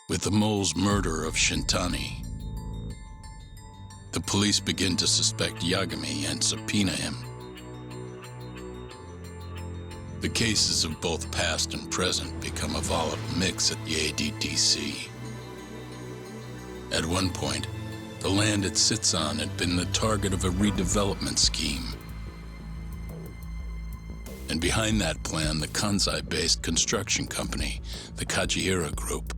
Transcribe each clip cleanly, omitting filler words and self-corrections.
With the mole's murder of Shintani, the police begin to suspect Yagami and subpoena him. The cases of both past and present become a volatile mix at the ADDC. At one point, the land it sits on had been the target of a redevelopment scheme. And behind that plan, the Kansai-based construction company, the Kajihira Group,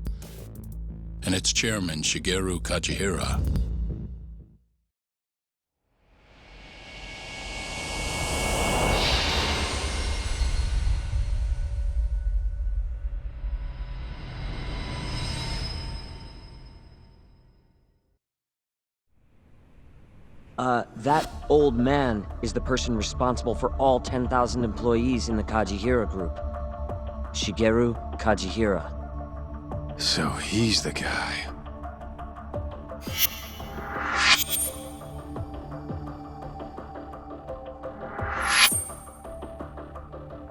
and its chairman, Shigeru Kajihira. That old man is the person responsible for all 10,000 employees in the Kajihira Group. Shigeru Kajihira. So he's the guy.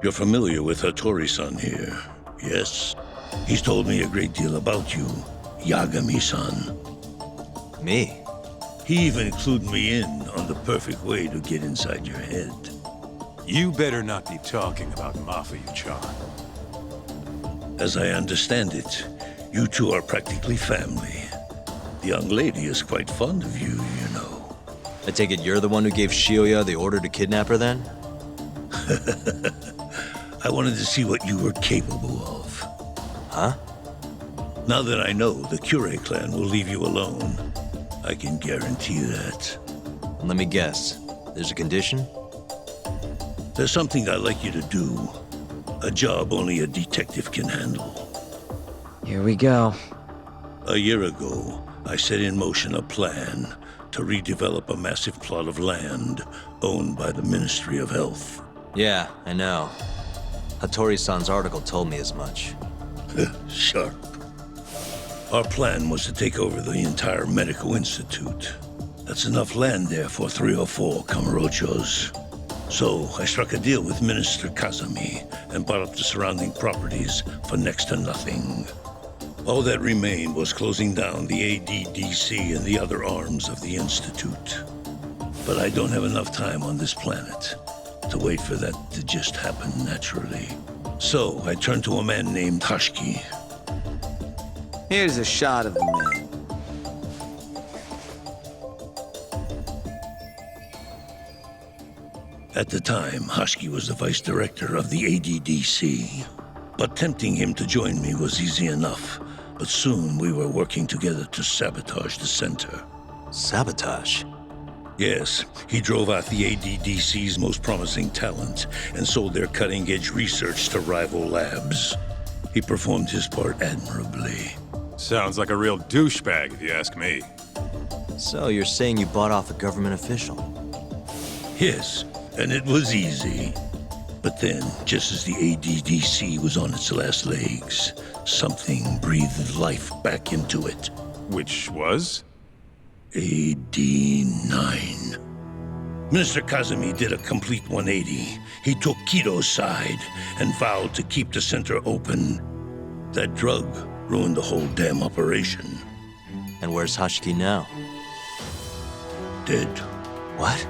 You're familiar with Hattori-san here, yes? He's told me a great deal about you, Yagami-san. Me? He even included me in on the perfect way to get inside your head. You better not be talking about Mafia-chan. As I understand it, you two are practically family. The young lady is quite fond of you, you know. I take it you're the one who gave Shioya the order to kidnap her then? I wanted to see what you were capable of. Huh? Now that I know the Kure clan will leave you alone, I can guarantee that. Let me guess. There's a condition? There's something I'd like you to do. A job only a detective can handle. Here we go. A year ago, I set in motion a plan to redevelop a massive plot of land owned by the Ministry of Health. Yeah, I know. Hattori-san's article told me as much. Sharp. Our plan was to take over the entire medical institute. That's enough land there for 3 or 4 Kamurochos. So I struck a deal with Minister Kazami and bought up the surrounding properties for next to nothing. All that remained was closing down the ADDC and the other arms of the institute. But I don't have enough time on this planet to wait for that to just happen naturally. So I turned to a man named Hashiki. Here's a shot of the man. At the time, Hashiki was the vice director of the ADDC. But tempting him to join me was easy enough. But soon we were working together to sabotage the center. Sabotage? Yes, he drove out the ADDC's most promising talent and sold their cutting-edge research to rival labs. He performed his part admirably. Sounds like a real douchebag, if you ask me. So you're saying you bought off a government official? Yes, and it was easy. But then, just as the ADDC was on its last legs, something breathed life back into it. Which was? AD9. Minister Kazami did a complete 180. He took Kido's side and vowed to keep the center open. That drug ruined the whole damn operation. And where's Hashiki now? Dead. What?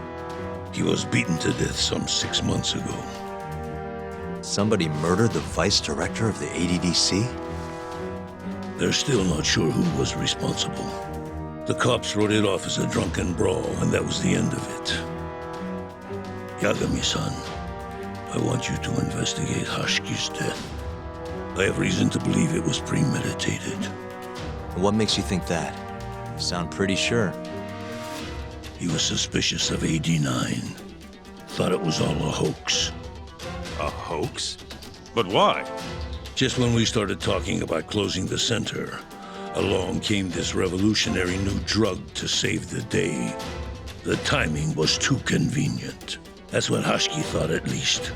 He was beaten to death some 6 months ago. Somebody murdered the vice director of the ADDC? They're still not sure who was responsible. The cops wrote it off as a drunken brawl, and that was the end of it. Yagami-san, I want you to investigate Hashiki's death. I have reason to believe it was premeditated. What makes you think that? You sound pretty sure. He was suspicious of AD9. Thought it was all a hoax. A hoax? But why? Just when we started talking about closing the center, along came this revolutionary new drug to save the day. The timing was too convenient. That's what Hashiki thought, at least.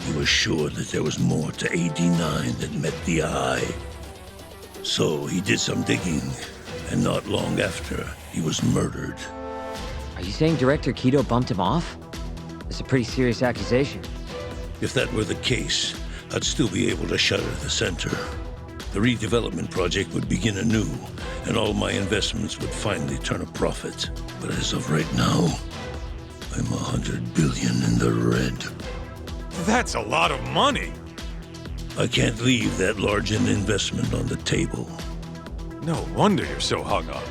He was sure that there was more to AD9 than met the eye. So he did some digging, and not long after, he was murdered. Are you saying Director Kido bumped him off? It's a pretty serious accusation. If that were the case, I'd still be able to shutter the center. The redevelopment project would begin anew, and all my investments would finally turn a profit. But as of right now, I'm 100 billion in the red. That's a lot of money. I can't leave that large an investment on the table. No wonder you're so hung up.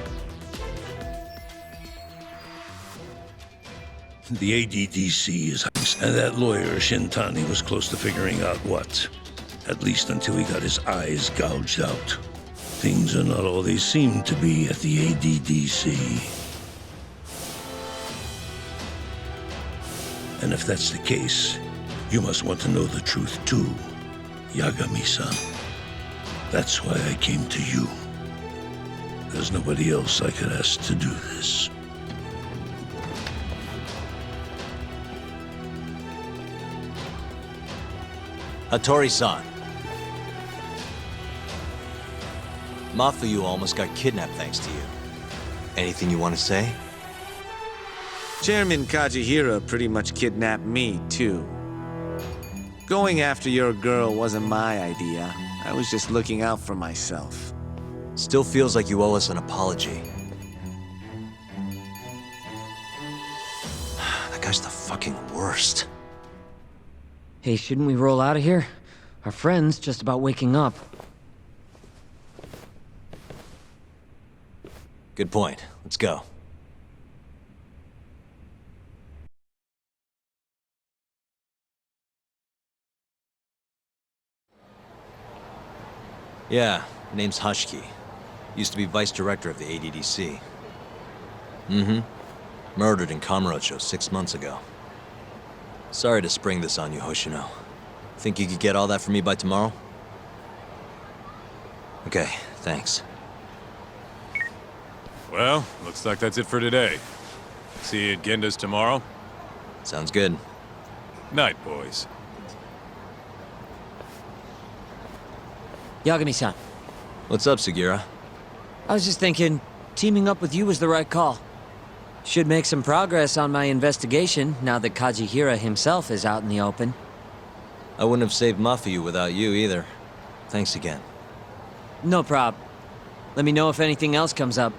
The ADDC is, and that lawyer Shintani was close to figuring out what. At least until he got his eyes gouged out. Things are not all they seem to be at the ADDC. And if that's the case, you must want to know the truth too, Yagami-san. That's why I came to you. There's nobody else I could ask to do this. Hattori-san. Mafuyu almost got kidnapped thanks to you. Anything you want to say? Chairman Kajihira pretty much kidnapped me, too. Going after your girl wasn't my idea. I was just looking out for myself. Still feels like you owe us an apology. That guy's the fucking worst. Hey, shouldn't we roll out of here? Our friend's just about waking up. Good point. Let's go. Yeah, name's Hushki. Used to be vice director of the ADDC. Mm-hmm. Murdered in Kamurocho 6 months ago. Sorry to spring this on you, Hoshino. Think you could get all that for me by tomorrow? Okay, thanks. Well, looks like that's it for today. See you at Genda's tomorrow. Sounds good. Night, boys. Yagami-san, What's up, Sugira? I was just thinking, teaming up with you was the right call. Should make some progress on my investigation now that Kajihira himself is out in the open. I wouldn't have saved Mafuyu without you either. Thanks again. No prob. Let me know if anything else comes up.